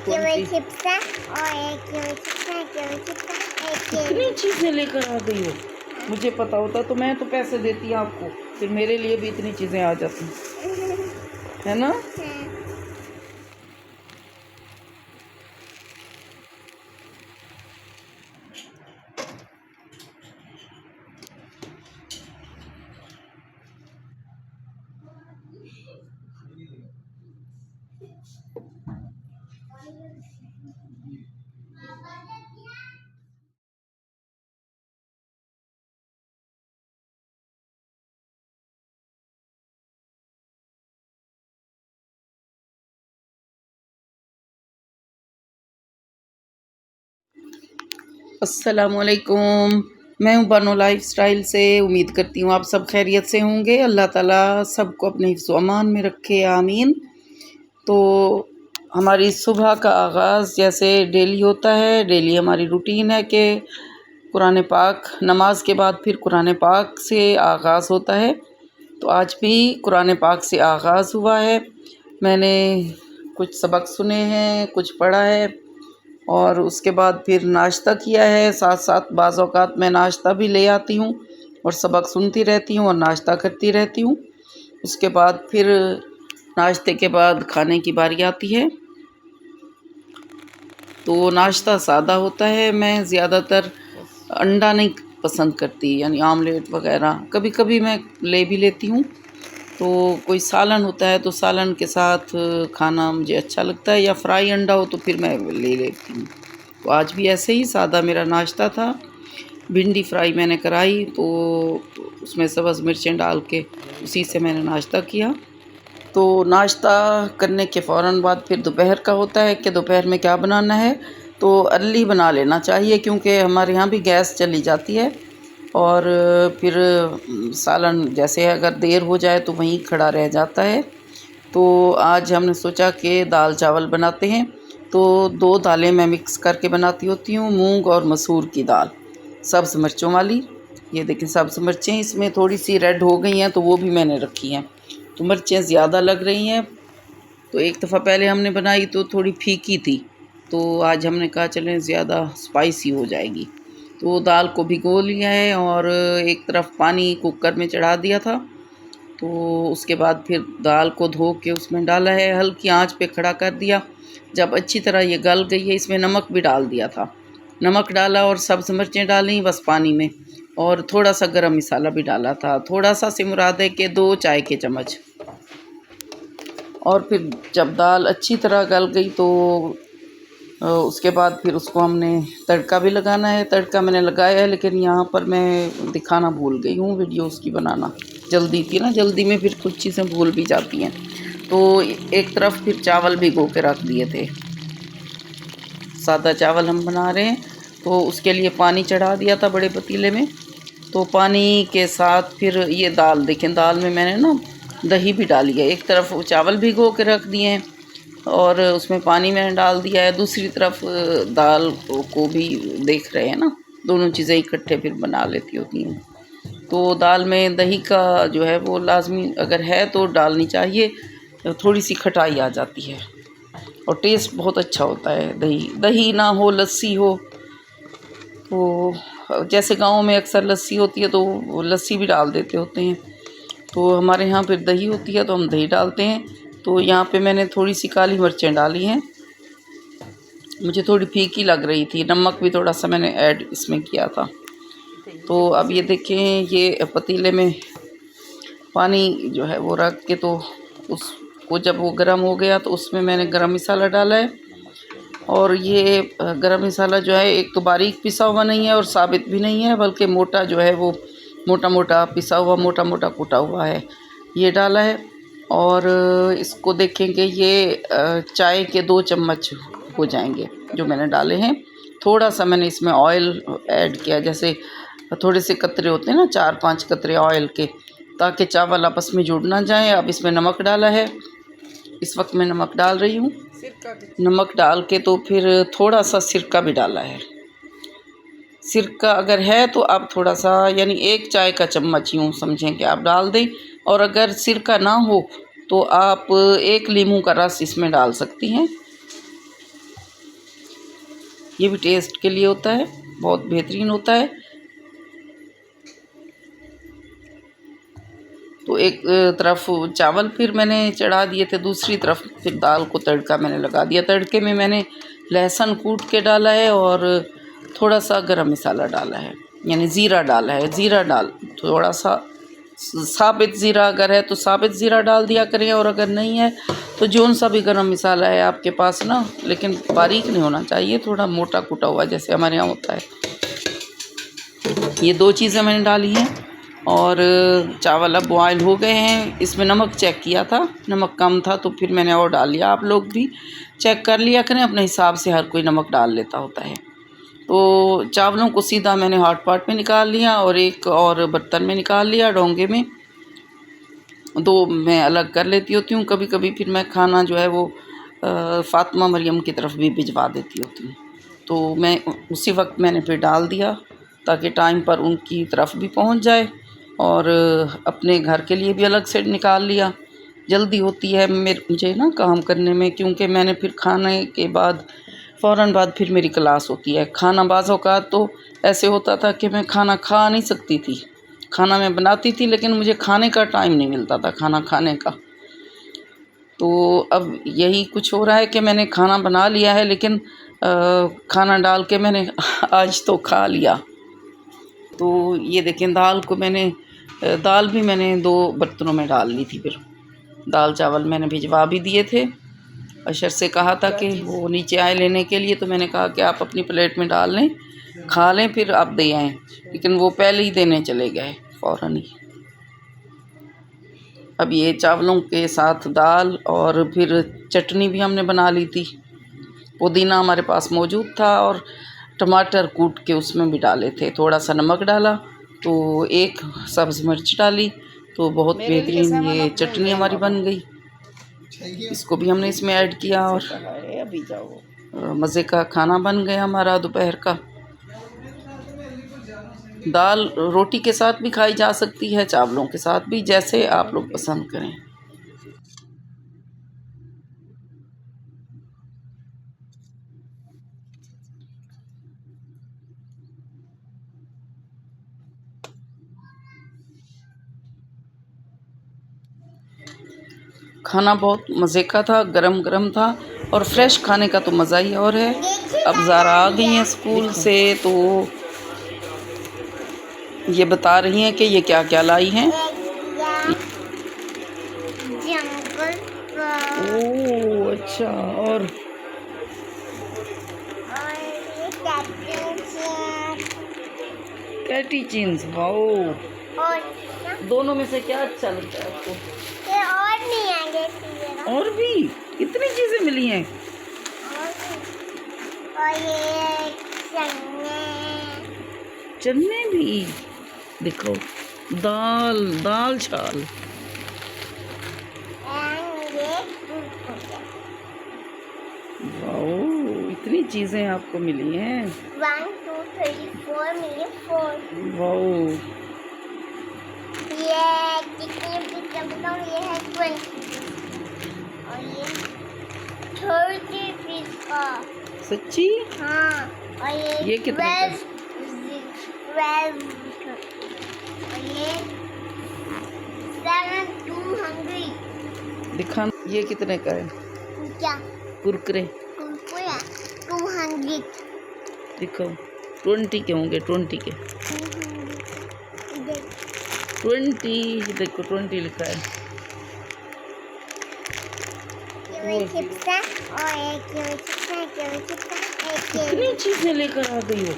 Chips है और एक किलो चिप्स है, एक किलो चिप्स है, एक किलो। इतनी चीज़ें लेकर आ गई हो। मुझे पता होता तो मैं तो पैसे देती आपको, फिर मेरे लिए भी इतनी चीज़ें आ जाती, है ना। अस्सलामुअलैकुम, मैं हूँ बानो लाइफस्टाइल से। उम्मीद करती हूँ आप सब खैरियत से होंगे। अल्लाह ताला सबको अपने हिफ्ज़ व अमान में रखे, आमीन। तो हमारी सुबह का आगाज़ जैसे डेली होता है, डेली हमारी रूटीन है कि कुरान पाक नमाज के बाद फिर कुरान पाक से आगाज़ होता है। तो आज भी कुरान पाक से आगाज़ हुआ है। मैंने कुछ सबक सुने हैं, कुछ पढ़ा है और उसके बाद फिर नाश्ता किया है। साथ साथ बाज़ औक़ात मैं नाश्ता भी ले आती हूँ और सबक सुनती रहती हूँ और नाश्ता करती रहती हूँ। उसके बाद फिर नाश्ते के बाद खाने की बारी आती है। तो नाश्ता सादा होता है। मैं ज़्यादातर अंडा नहीं पसंद करती, यानी आमलेट वग़ैरह कभी कभी मैं ले भी लेती हूँ। तो कोई सालन होता है तो सालन के साथ खाना मुझे अच्छा लगता है, या फ्राई अंडा हो तो फिर मैं ले लेती हूँ। तो आज भी ऐसे ही सादा मेरा नाश्ता था। भिंडी फ्राई मैंने कराई तो उसमें सब्ज़ मिर्चें डाल के उसी से मैंने नाश्ता किया। तो नाश्ता करने के फ़ौरन बाद फिर दोपहर का होता है कि दोपहर में क्या बनाना है। तो अर्ली बना लेना चाहिए क्योंकि हमारे यहाँ भी गैस चली जाती है और फिर सालन जैसे अगर देर हो जाए तो वहीं खड़ा रह जाता है। तो आज हमने सोचा कि दाल चावल बनाते हैं। तो 2 दालें मैं मिक्स करके बनाती होती हूँ, मूंग और मसूर की दाल, सब्ज़ मिर्चों वाली। ये देखें सब्ज़ मिर्चें इसमें थोड़ी सी रेड हो गई हैं तो वो भी मैंने रखी हैं। तो मिर्चें ज़्यादा लग रही हैं। तो एक दफ़ा पहले हमने बनाई तो थोड़ी फीकी थी, तो आज हमने कहा चलें ज़्यादा स्पाइसी हो जाएगी। तो दाल को भिगो लिया है और एक तरफ पानी कुकर में चढ़ा दिया था। तो उसके बाद फिर दाल को धो के उसमें डाला है, हल्की आंच पे खड़ा कर दिया। जब अच्छी तरह ये गल गई है, इसमें नमक भी डाल दिया था। नमक डाला और सब्ज़ मिर्चें डाली बस पानी में, और थोड़ा सा गरम मसाला भी डाला था। थोड़ा सा से मुराद है कि 2 चाय के चम्मच। और फिर जब दाल अच्छी तरह गल गई तो उसके बाद फिर उसको हमने तड़का भी लगाना है। तड़का मैंने लगाया है लेकिन यहाँ पर मैं दिखाना भूल गई हूँ, वीडियो उसकी बनाना जल्दी थी ना, जल्दी में फिर कुछ चीज़ें भूल भी जाती हैं। तो एक तरफ फिर चावल भिगो के रख दिए थे। सादा चावल हम बना रहे हैं तो उसके लिए पानी चढ़ा दिया था बड़े पतीले में। तो पानी के साथ फिर ये दाल देखें, दाल में मैंने ना दही भी डाली है। एक तरफ चावल भिगो के रख दिए हैं और उसमें पानी मैंने डाल दिया है, दूसरी तरफ दाल को भी देख रहे हैं ना, दोनों चीज़ें इकट्ठे फिर बना लेती होती हैं। तो दाल में दही का जो है वो लाजमी अगर है तो डालनी चाहिए, थोड़ी सी खटाई आ जाती है और टेस्ट बहुत अच्छा होता है। दही दही ना हो लस्सी हो, तो जैसे गाँव में अक्सर लस्सी होती है तो वो लस्सी भी डाल देते होते हैं। तो हमारे यहाँ फिर दही होती है तो हम दही डालते हैं। तो यहाँ पे मैंने थोड़ी सी काली मिर्चें डाली हैं, मुझे थोड़ी फीकी लग रही थी। नमक भी थोड़ा सा मैंने ऐड इसमें किया था। तो अब ये देखें, ये पतीले में पानी जो है वो रख के, तो उसको जब वो गर्म हो गया तो उसमें मैंने गरम मसाला डाला है। और ये गरम मसाला जो है एक तो बारीक पिसा हुआ नहीं है और साबित भी नहीं है, बल्कि मोटा जो है वो मोटा मोटा पिसा हुआ, मोटा मोटा कूटा हुआ है, ये डाला है। और इसको देखेंगे ये चाय के 2 चम्मच हो जाएंगे जो मैंने डाले हैं। थोड़ा सा मैंने इसमें ऑयल ऐड किया, जैसे थोड़े से कतरे होते हैं ना, 4-5 कतरे ऑयल के, ताकि चावल आपस में जुड़ ना जाए। अब इसमें नमक डाला है, इस वक्त मैं नमक डाल रही हूँ। नमक डाल के तो फिर थोड़ा सा सिरका भी डाला है। सिरका अगर है तो आप थोड़ा सा, यानी 1 चाय का चम्मच यूँ समझें कि आप डाल दें। और अगर सिरका ना हो तो आप 1 नींबू का रस इसमें डाल सकती हैं। ये भी टेस्ट के लिए होता है, बहुत बेहतरीन होता है। तो एक तरफ चावल फिर मैंने चढ़ा दिए थे, दूसरी तरफ फिर दाल को तड़का मैंने लगा दिया। तड़के में मैंने लहसुन कूट के डाला है और थोड़ा सा गरम मसाला डाला है, यानी ज़ीरा डाला है। ज़ीरा डाल थोड़ा सा साबित ज़ीरा अगर है तो साबित ज़ीरा डाल दिया करें, और अगर नहीं है तो जौन सा भी गरम मसाला है आपके पास ना, लेकिन बारीक नहीं होना चाहिए, थोड़ा मोटा कूटा हुआ जैसे हमारे यहाँ होता है। ये 2 चीज़ें मैंने डाली हैं और चावल अब बॉयल हो गए हैं। इसमें नमक चेक किया था, नमक कम था तो फिर मैंने और डाल लिया। आप लोग भी चेक कर लिया करें अपने हिसाब से, हर कोई नमक डाल लेता होता है। तो चावलों को सीधा मैंने हॉट पॉट में निकाल लिया और एक और बर्तन में निकाल लिया, डोंगे में। 2 मैं अलग कर लेती होती हूँ। कभी कभी फिर मैं खाना जो है वो फ़ातिमा मरियम की तरफ भी भिजवा देती होती हूँ, तो मैं उसी वक्त मैंने फिर डाल दिया ताकि टाइम पर उनकी तरफ भी पहुँच जाए, और अपने घर के लिए भी अलग से निकाल लिया। जल्दी होती है मुझे ना काम करने में, क्योंकि मैंने फिर खाने के बाद फ़ौरन बाद फिर मेरी क्लास होती है। खाना बाज़ औक़ात तो ऐसे होता था कि मैं खाना खा नहीं सकती थी। खाना मैं बनाती थी लेकिन मुझे खाने का टाइम नहीं मिलता था, खाना खाने का। तो अब यही कुछ हो रहा है कि मैंने खाना बना लिया है, लेकिन खाना डाल के मैंने आज तो खा लिया। तो ये देखें, दाल भी मैंने 2 बर्तनों में डाल ली थी। फिर दाल चावल मैंने भिजवा भी दिए थे। अशर से कहा था कि वो नीचे आए लेने के लिए, तो मैंने कहा कि आप अपनी प्लेट में डाल लें, खा लें, फिर आप दे आएँ, लेकिन वो पहले ही देने चले गए फ़ौरन ही। अब ये चावलों के साथ दाल और फिर चटनी भी हमने बना ली थी। पुदीना हमारे पास मौजूद था और टमाटर कूट के उसमें भी डाले थे। थोड़ा सा नमक डाला तो 1 सब्ज़ मिर्च डाली, तो बहुत बेहतरीन ये चटनी हमारी बन गई। इसको भी हमने इसमें ऐड किया और मज़े का खाना बन गया हमारा दोपहर का। दाल रोटी के साथ भी खाई जा सकती है, चावलों के साथ भी, जैसे आप लोग पसंद करें। खाना बहुत मज़े का था, गरम गरम था, और फ्रेश खाने का तो मज़ा ही और है। अब ज़ारा आ गई हैं स्कूल से, तो ये बता रही हैं कि ये क्या क्या लाई हैं। ओह अच्छा, और कैटी चीन्स, वाओ। दोनों में से क्या अच्छा लगता है आपको? और नहीं आगे और भी कितनी चीज़ें मिली हैं। और ये चने भी देखो, दाल चाल। वाओ, इतनी चीज़ें आपको मिली हैं। 1 2 3 4 मिले 4। वाओ, ये कितने पीस बताऊँ? ये है 20 और ये 30 पीस का। सच्ची? हाँ, और ये कितने का? 12 और ये 7 200। दिखा, ये कितने का है? क्या? कुरकुरे 200। दिखाओ, 20 के होंगे, 20 के। 20 देखो, 20 लिखा है। ये चिप्स है और एक ये चिप्स है, कितनी चीज़ें लेकर आ गई हो।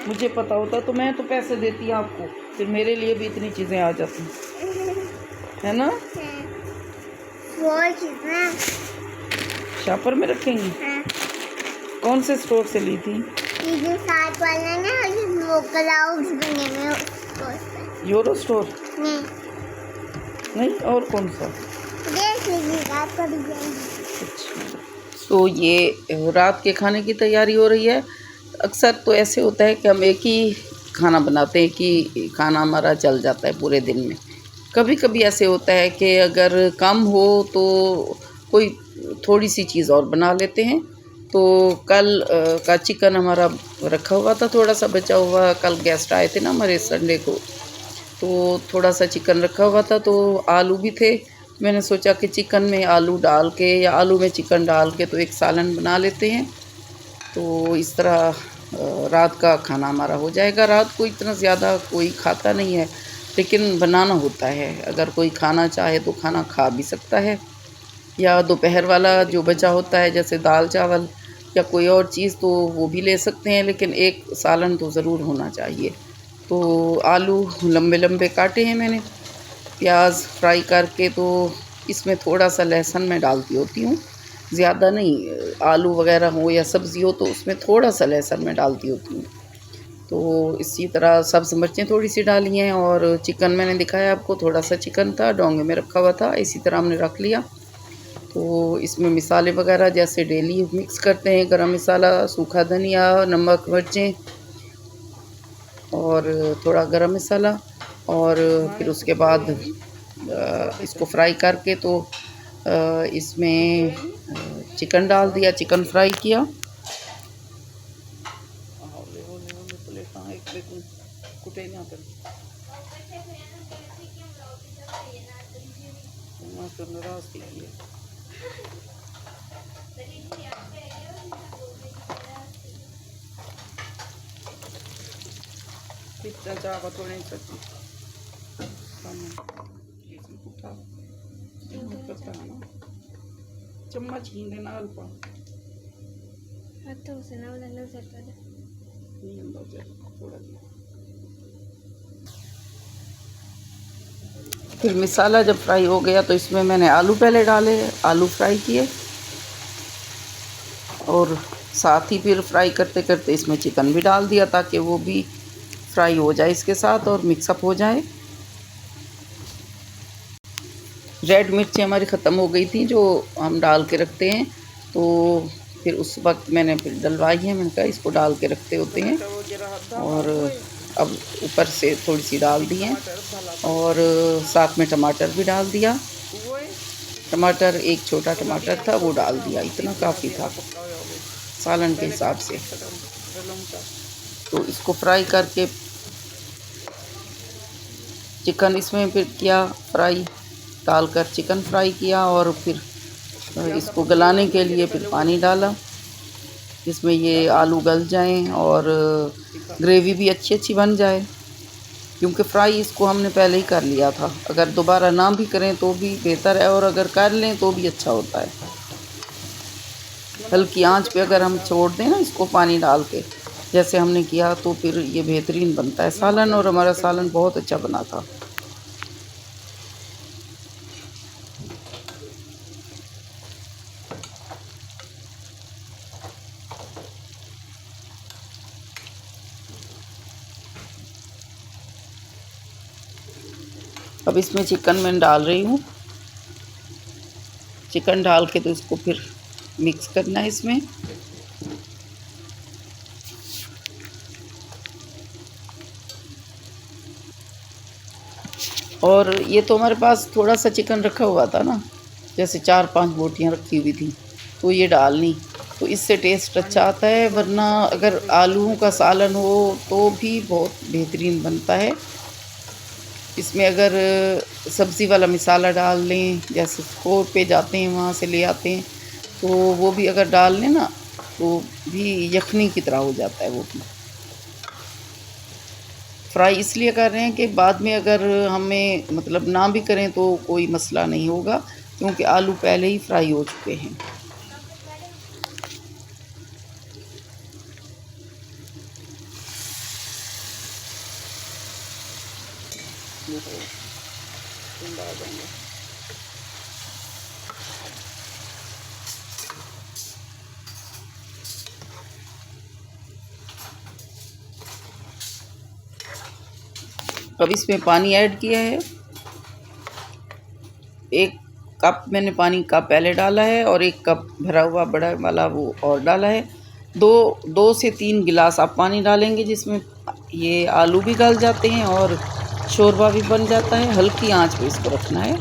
मुझे पता होता तो मैं तो पैसे देती आपको, फिर मेरे लिए भी इतनी चीज़ें आ जाती, है ना? वो चीज़ें शॉपर में रखेंगी। कौन से स्टोर से ली थी? ये जो साथ वाला ना, ये वो क्लाउड्स बने हुए उसको से। Euro store? नहीं, और कौन सा? देख लीजिएगा, आपका भी जाएगी। अच्छा, तो ये रात के खाने की तैयारी हो रही है। अक्सर तो ऐसे होता है कि हम एक ही खाना बनाते हैं कि खाना हमारा चल जाता है पूरे दिन में। कभी कभी ऐसे होता है कि अगर कम हो तो कोई थोड़ी सी चीज़ और बना लेते हैं, तो कल का चिकन हमारा रखा हुआ था, थोड़ा सा बचा हुआ। कल गेस्ट आए थे ना हमारे संडे को, तो थोड़ा सा चिकन रखा हुआ था, तो आलू भी थे। मैंने सोचा कि चिकन में आलू डाल के या आलू में चिकन डाल के तो एक सालन बना लेते हैं। तो इस तरह रात का खाना हमारा हो जाएगा। रात को इतना ज़्यादा कोई खाता नहीं है, लेकिन बनाना होता है। अगर कोई खाना चाहे तो खाना खा भी सकता है, या दोपहर वाला जो बचा होता है जैसे दाल चावल या कोई और चीज़ तो वो भी ले सकते हैं, लेकिन एक सालन तो ज़रूर होना चाहिए। तो आलू लंबे लंबे काटे हैं मैंने, प्याज फ्राई करके, तो इसमें थोड़ा सा लहसुन मैं डालती होती हूँ, ज़्यादा नहीं। आलू वगैरह हो या सब्ज़ी हो तो उसमें थोड़ा सा लहसुन मैं डालती होती हूँ। तो इसी तरह सब्ज़ मिर्चें थोड़ी सी डाली हैं, और चिकन मैंने दिखाया आपको, थोड़ा सा चिकन था डोंगे में रखा हुआ था, इसी तरह हमने रख लिया। तो इसमें मसाले वगैरह जैसे डेली मिक्स करते हैं, गरम मसाला, सूखा धनिया, नमक, मिर्चें और थोड़ा गरम मसाला, और फिर उसके बाद इसको फ्राई करके तो इसमें चिकन डाल दिया, चिकन फ्राई किया। चम्मच ही देना अल्पा फिर मसाला जब फ्राई हो गया तो इसमें मैंने आलू पहले डाले, आलू फ्राई किए, और साथ ही फिर फ्राई करते करते इसमें चिकन भी डाल दिया ताकि वो भी फ्राई हो जाए इसके साथ और मिक्सअप हो जाए। रेड मिर्ची हमारी ख़त्म हो गई थी जो हम डाल के रखते हैं, तो फिर उस वक्त मैंने फिर डलवाई है। मैंने कहा इसको डाल के रखते होते हैं, और अब ऊपर से थोड़ी सी डाल दी हैं, और साथ में टमाटर भी डाल दिया। टमाटर एक छोटा टमाटर था वो डाल दिया, इतना काफ़ी था सालन के हिसाब से। तो इसको फ्राई करके चिकन इसमें फिर किया फ्राई, डालकर चिकन फ्राई किया, और फिर इसको गलाने के लिए फिर पानी डाला जिसमें ये आलू गल जाएं और ग्रेवी भी अच्छी बन जाए, क्योंकि फ्राई इसको हमने पहले ही कर लिया था। अगर दोबारा ना भी करें तो भी बेहतर है, और अगर कर लें तो भी अच्छा होता है। हल्की आंच पे अगर हम छोड़ दें ना इसको पानी डाल के जैसे हमने किया, तो फिर ये बेहतरीन बनता है सालन, और हमारा सालन बहुत अच्छा बना था। अब इसमें चिकन मैं डाल रही हूँ। चिकन डाल के तो इसको फिर मिक्स करना है इसमें। और ये तो हमारे पास थोड़ा सा चिकन रखा हुआ था ना, जैसे 4-5 बोटियाँ रखी हुई थी, तो ये डालनी, तो इससे टेस्ट अच्छा आता है। वरना अगर आलूओं का सालन हो तो भी बहुत बेहतरीन बनता है। इसमें अगर सब्ज़ी वाला मसाला डाल लें, जैसे स्टोर पे जाते हैं वहाँ से ले आते हैं, तो वो भी अगर डाल लें ना तो भी यखनी की तरह हो जाता है वो भी। फ्राई इसलिए कर रहे हैं कि बाद में अगर हमें मतलब ना भी करें तो कोई मसला नहीं होगा, क्योंकि आलू पहले ही फ्राई हो चुके हैं। अब इसमें पानी ऐड किया है, 1 कप मैंने पानी का पहले डाला है, और 1 कप भरा हुआ बड़ा वाला वो और डाला है। 2 से 3 गिलास आप पानी डालेंगे, जिसमें ये आलू भी गल जाते हैं और शोरबा भी बन जाता है। हल्की आंच पे इसको रखना है,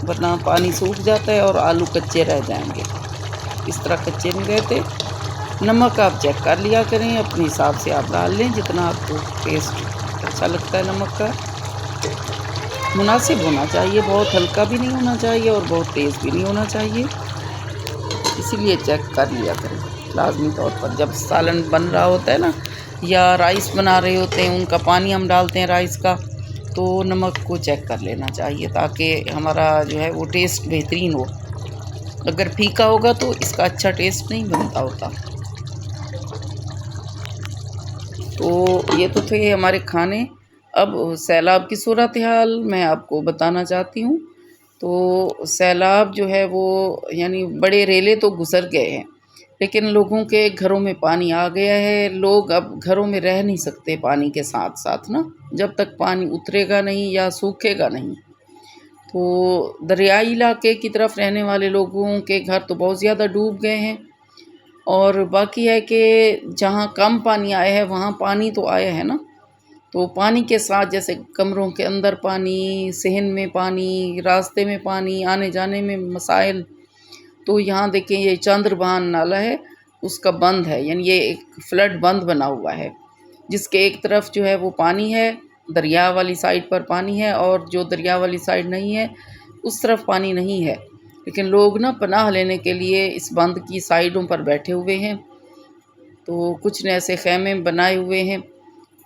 वरना पानी सूख जाता है और आलू कच्चे रह जाएंगे। इस तरह कच्चे नहीं रहते। नमक आप चेक कर लिया करें, अपने हिसाब से आप डाल लें जितना आपको टेस्ट अच्छा लगता है। नमक का मुनासिब होना चाहिए, बहुत हल्का भी नहीं होना चाहिए और बहुत तेज़ भी नहीं होना चाहिए, इसीलिए चेक कर लिया करें लाजमी तौर पर। जब सालन बन रहा होता है ना, या राइस बना रहे होते हैं, उनका पानी हम डालते हैं राइस का, तो नमक को चेक कर लेना चाहिए ताकि हमारा जो है वो टेस्ट बेहतरीन हो। अगर फीका होगा तो इसका अच्छा टेस्ट नहीं बनता होता। तो ये तो थे हमारे खाने। अब सैलाब की सूरत हाल मैं आपको बताना चाहती हूँ। तो सैलाब जो है वो यानी बड़े रेले तो गुज़र गए हैं, लेकिन लोगों के घरों में पानी आ गया है। लोग अब घरों में रह नहीं सकते पानी के साथ साथ ना, जब तक पानी उतरेगा नहीं या सूखेगा नहीं। तो दरियाई इलाके की तरफ रहने वाले लोगों के घर तो बहुत ज़्यादा डूब गए हैं, और बाकी है कि जहाँ कम पानी आया है वहाँ पानी तो आया है ना, तो पानी के साथ जैसे कमरों के अंदर पानी, सहन में पानी, रास्ते में पानी, आने जाने में मसाइल। तो यहाँ देखें ये चंद्रभान नाला है, उसका बंद है, यानी ये एक फ्लड बंद बना हुआ है, जिसके एक तरफ जो है वो पानी है, दरिया वाली साइड पर पानी है, और जो दरिया वाली साइड नहीं है उस तरफ पानी नहीं है। लेकिन लोग ना पनाह लेने के लिए इस बंद की साइडों पर बैठे हुए हैं। तो कुछ ने ऐसे ख़ैमे बनाए हुए हैं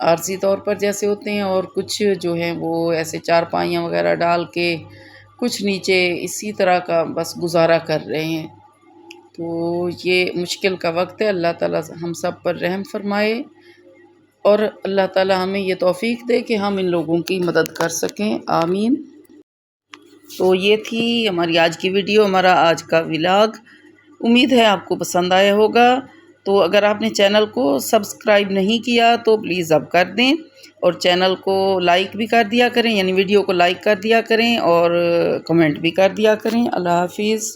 आर्ज़ी तौर पर जैसे होते हैं, और कुछ जो हैं वो ऐसे चारपाइयाँ वगैरह डाल के कुछ नीचे इसी तरह का बस गुज़ारा कर रहे हैं। तो ये मुश्किल का वक्त है। अल्लाह ताला हम सब पर रहम फरमाए, और अल्लाह ताला हमें ये तौफ़ीक दे कि हम इन लोगों की मदद कर सकें, आमीन। तो ये थी हमारी आज की वीडियो, हमारा आज का व्लॉग। उम्मीद है आपको पसंद आया होगा। तो अगर आपने चैनल को सब्सक्राइब नहीं किया तो प्लीज़ अब कर दें, और चैनल को लाइक भी कर दिया करें, यानी वीडियो को लाइक कर दिया करें और कमेंट भी कर दिया करें। अल्लाह हाफिज़।